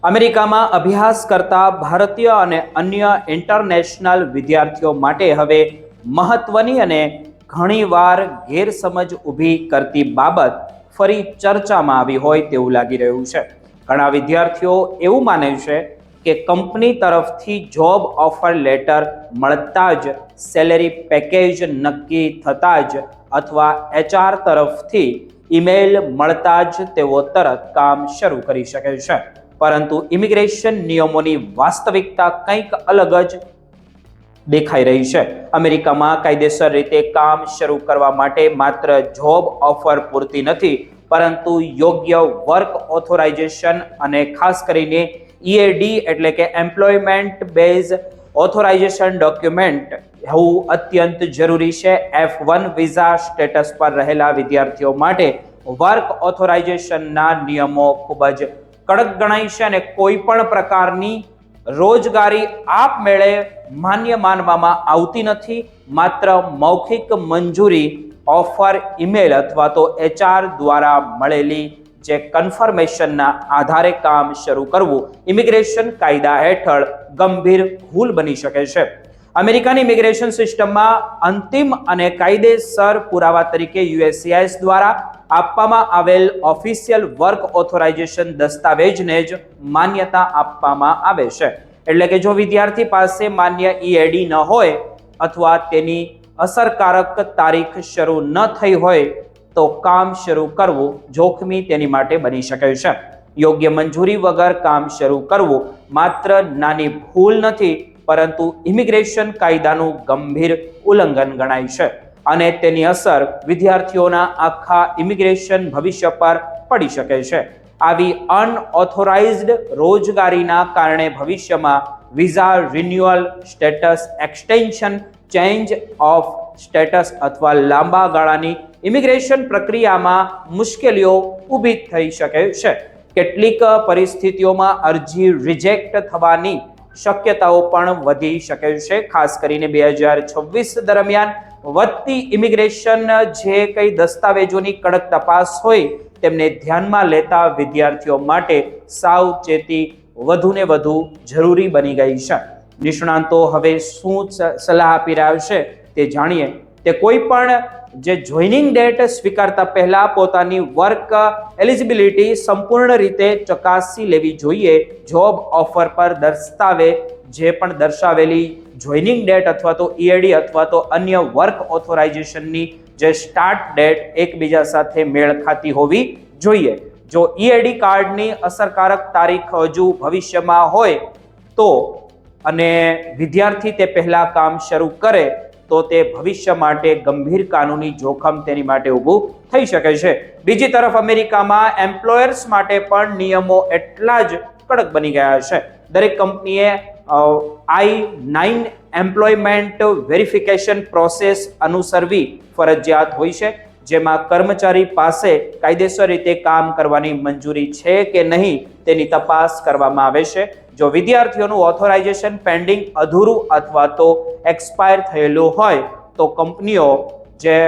અમેરિકામાં અભ્યાસ કરતા ભારતીય અને અન્ય ઇન્ટરનેશનલ વિદ્યાર્થીઓ માટે હવે મહત્વની અને ઘણીવાર ગેરસમજ ઊભી કરતી બાબત ફરી ચર્ચામાં આવી હોય તેવું લાગી રહ્યું છે. ઘણા વિદ્યાર્થીઓ એવું માને છે કે કંપની તરફથી જોબ ઓફર લેટર મળતા જ સેલેરી પેકેજ નક્કી થતા જ અથવા HR તરફથી ઈમેલ મળતા જ તેઓ તરત કામ શરૂ કરી શકે છે. પરંતુ ઇમિગ્રેશન નિયમોની વાસ્તવિકતા કંઈક અલગ જ દેખાઈ રહી છે. અમેરિકામાં કાયદેસર રીતે કામ શરૂ કરવા માટે માત્ર જોબ ઓફર પૂરતી નથી, પરંતુ યોગ્ય વર્ક ઓથોરાઇઝેશન અને ખાસ કરીને EAD એટલે કે એમ્પ્લોયમેન્ટ બેઝ ઓથોરાઇઝેશન ડોક્યુમેન્ટ હોવું અત્યંત જરૂરી છે. F1 વિઝા સ્ટેટસ પર રહેલા વિદ્યાર્થીઓ માટે વર્ક ઓથોરાઇઝેશનના નિયમો ખૂબ જ કડક ગણાય છે અને કોઈ પણ પ્રકારની રોજગારી આપમેળે માન્ય માનવામાં આવતી નથી. માત્ર મૌખિક મંજૂરી, ઓફર, ઈમેલ અથવા તો HR દ્વારા મળેલી જે કન્ફર્મેશનના આધારે કામ શરૂ કરવું ઇમિગ્રેશન કાયદા હેઠળ ગંભીર ભૂલ બની શકે છે. અમેરિકાની ઇમિગ્રેશન સિસ્ટમમાં અંતિમ અને કાયદેસર પુરાવા તરીકે USCIS દ્વારા આપવામાં આવેલ ઓફિશિયલ વર્ક ઓથોરાઇઝેશન દસ્તાવેજને જ માન્યતા આપવામાં આવે છે. એટલે કે જો વિદ્યાર્થી પાસે માન્ય EAD ન હોય અથવા તેની અસરકારક તારીખ શરૂ ન થઈ હોય તો કામ શરૂ કરવું જોખમી તેની માટે બની શકે છે. યોગ્ય મંજૂરી વગર કામ શરૂ કરવું માત્ર નાની ભૂલ નથી, પરંતુ ઇમિગ્રેશન કાયદાનું ગંભીર ઉલ્લંઘન ગણાય છે અને તેની અસર વિદ્યાર્થીઓના આખા ઇમિગ્રેશન ભવિષ્ય પર પડી શકે છે. આવી અનઓથોરાઇઝ્ડ રોજગારીના કારણે ભવિષ્યમાં visa renewal, status extension, change of status અથવા લાંબા ગાળાની ઇમિગ્રેશન પ્રક્રિયામાં મુશ્કેલીઓ ઊભી થઈ શકે છે. કેટલીક પરિસ્થિતિઓમાં અરજી રિજેક્ટ થવાની શક્યતાઓ પણ વધી શકે છે. ખાસ કરીને 2026 દરમિયાન વધતી ઇમિગ્રેશન જે કઈ દસ્તાવેજોની કડક તપાસ હોય તેમને ધ્યાનમાં લેતા વિદ્યાર્થીઓ માટે સાવચેતી વધુને વધુ જરૂરી બની ગઈ છે. નિષ્ણાંતો હવે શું સલાહ આપી રહ્યા છે તે જાણીએ. તે કોઈ પણ જે જોઈનિંગ ડેટ સ્વીકારતા પહેલા પોતાની વર્ક એલિજિબિલિટી સંપૂર્ણ રીતે ચકાસી લેવી જોઈએ. જોબ ઓફર પર જે પણ દર્શાવેલી જોઈનિંગ ડેટ અથવા તો EAD અથવા તો અન્ય વર્ક ઓથોરાઇઝેશનની જે સ્ટાર્ટ ડેટ એકબીજા સાથે મેળ ખાતી હોવી જોઈએ. જો EAD કાર્ડની અસરકારક તારીખ હજુ ભવિષ્યમાં હોય તો અને વિદ્યાર્થી તે પહેલા કામ શરૂ કરે તો તે ભવિષ્ય માટે ગંભીર કાનૂની જોખમ તેની માટે ઊભું થઈ શકે છે. બીજી તરફ અમેરિકામાં એમ્પ્લોયર્સ માટે પણ નિયમો એટલા જ કડક બની ગયા છે. દરેક કંપનીએ I-9 એમ્પ્લોયમેન્ટ વેરિફિકેશન પ્રોસેસ અનુસરવી ફરજિયાત હોય છે, જેમાં કર્મચારી પાસે કાયદેસર રીતે કામ કરવાની મંજૂરી છે કે નહીં તેની તપાસ કરવામાં આવે છે. જો વિદ્યાર્થીઓનું ઓથોરાઇઝેશન પેન્ડિંગ, અધૂરું અથવા તો એક્સપાયર થયેલું હોય તો કંપનીઓ જે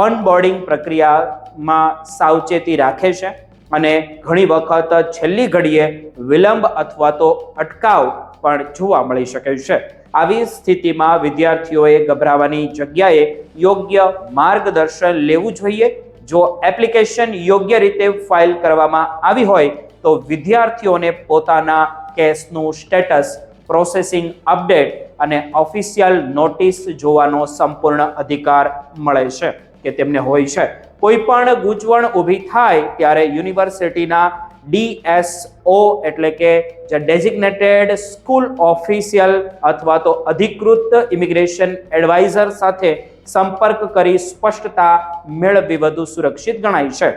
ઓનબોર્ડિંગ પ્રક્રિયામાં સાવચેતી રાખે છે અને ઘણી વખત છેલ્લી ઘડીએ વિલંબ અથવા તો અટકાવ પણ જોવા મળી શકે છે. આવી સ્થિતિમાં વિદ્યાર્થીઓએ ગભરાવાની જગ્યાએ યોગ્ય માર્ગદર્શન લેવું જોઈએ. જો એપ્લિકેશન યોગ્ય રીતે ફાઇલ કરવામાં આવી હોય તો વિદ્યાર્થીઓને પોતાના કેસનું સ્ટેટસ, પ્રોસેસિંગ અપડેટ અને ઓફિશિયલ નોટિસ જોવાનો સંપૂર્ણ અધિકાર મળે છે કે તેમને હોય છે. કોઈ પણ ગૂંચવણ ઊભી થાય ત્યારે યુનિવર્સિટીના DSO એટલે કે જે ડેઝિગ્નેટેડ સ્કૂલ ઓફિશિયલ અથવા તો અધિકૃત ઇમિગ્રેશન એડવાઇઝર સાથે સંપર્ક કરી સ્પષ્ટતા મેળવવી વધુ સુરક્ષિત ગણાય છે.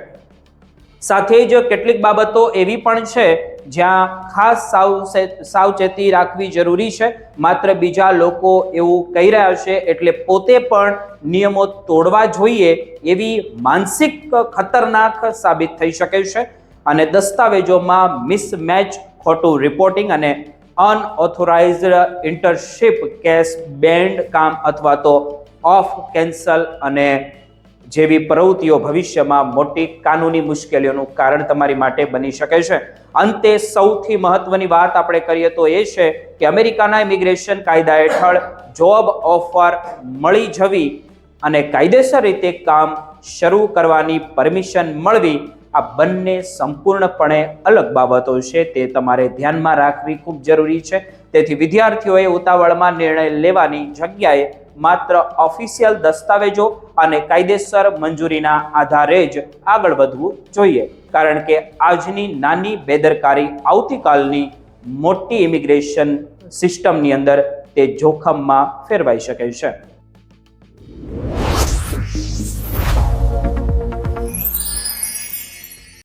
સાથે જ કેટલીક બાબતો એવી પણ છે જ્યાં ખાસ સાવચેતી રાખવી જરૂરી છે. માત્ર બીજા લોકો એવું કહી રહ્યા છે એટલે પોતે પણ નિયમો તોડવા જોઈએ એવી માનસિક ખતરનાક સાબિત થઈ શકે છે અને દસ્તાવેજોમાં મિસમેચ, ખોટું રિપોર્ટિંગ અને અનઓથોરાઇઝ્ડ ઇન્ટર્નશિપ, કેસ બેન્ડ કામ અથવા તો ઓફ કેન્સલ અને જેવી પ્રવૃત્તિઓ ભવિષ્યમાં મોટી કાનૂની મુશ્કેલીઓનું કારણ તમારી માટે બની શકે છે. અંતે સૌથી મહત્વની વાત આપણે કરીએ તો એ છે કે અમેરિકાના ઇમિગ્રેશન કાયદા હેઠળ જોબ ઓફર મળી જવી અને કાયદેસર રીતે કામ શરૂ કરવાની પરમિશન મળવી આ બંને સંપૂર્ણપણે અલગ બાબતો છે. તે તમારે ધ્યાનમાં રાખવી ખૂબ જરૂરી છે. તેથી વિદ્યાર્થીઓએ ઉતાવળમાં નિર્ણય લેવાની જગ્યાએ માત્ર ઓફિશિયલ દસ્તાવેજો અને કાયદેસર મંજૂરીના આધારે જ આગળ વધવું જોઈએ, કારણ કે આજની નાની બેદરકારી આવતીકાલની મોટી ઇમિગ્રેશન સિસ્ટમની અંદર તે જોખમમાં ફેરવાઈ શકે છે.